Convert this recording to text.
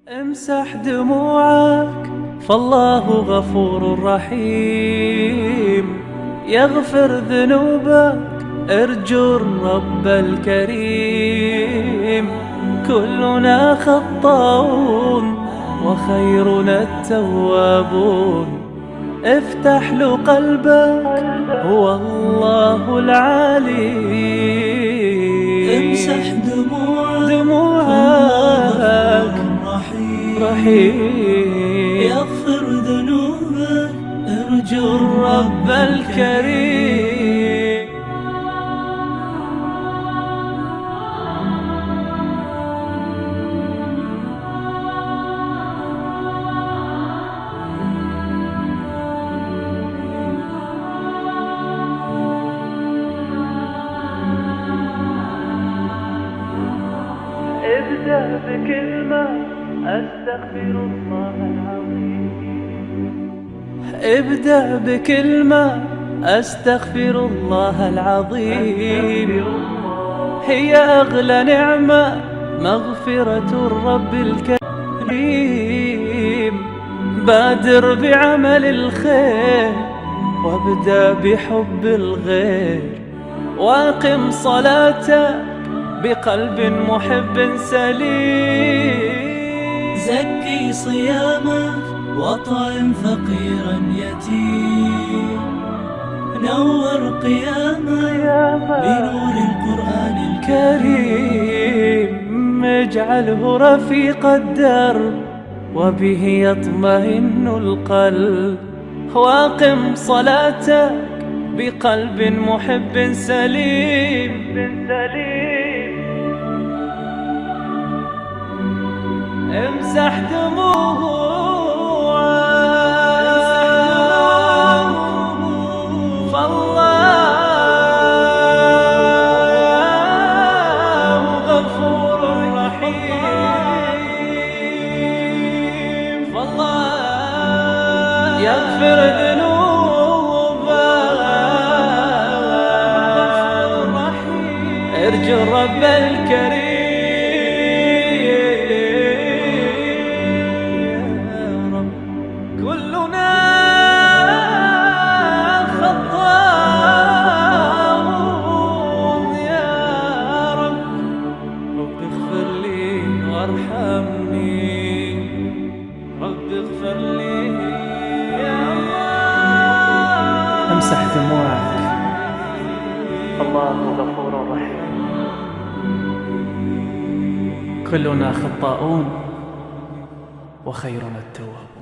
امسح دموعك فالله غفور رحيم، يغفر ذنوبك ارجو الرب الكريم. كلنا خطاؤون وخيرنا التوابون، افتح له قلبك هو الله العليم. امسح دموعك رحيم، يغفر ذنوبك ارجو الرب الكريم. ابدأ بكلمة أستغفر الله العظيم. ابدأ بكلمة أستغفر الله العظيم، هي أغلى نعمة مغفرة الرب الكريم. بادر بعمل الخير وابدأ بحب الغير، واقم صلاتك بقلب محب سليم. زكي صيامك واطعم فقيرا يتيم، نور قيامك بنور القرآن الكريم. اجعله رفيق الدرب وبه يطمئن القلب، واقم صلاتك بقلب محب سليم. امسح دموعك فالله غفور رحيم. فالله يغفر ذنوبك، ارجو الرب الكريم. كلنا خطاؤون يا رب، رب اغفر لي وارحمني، رب اغفر لي يا الله. امسح دموعك الله غفور رحيم. كلنا خطاؤون وخيرنا التواب.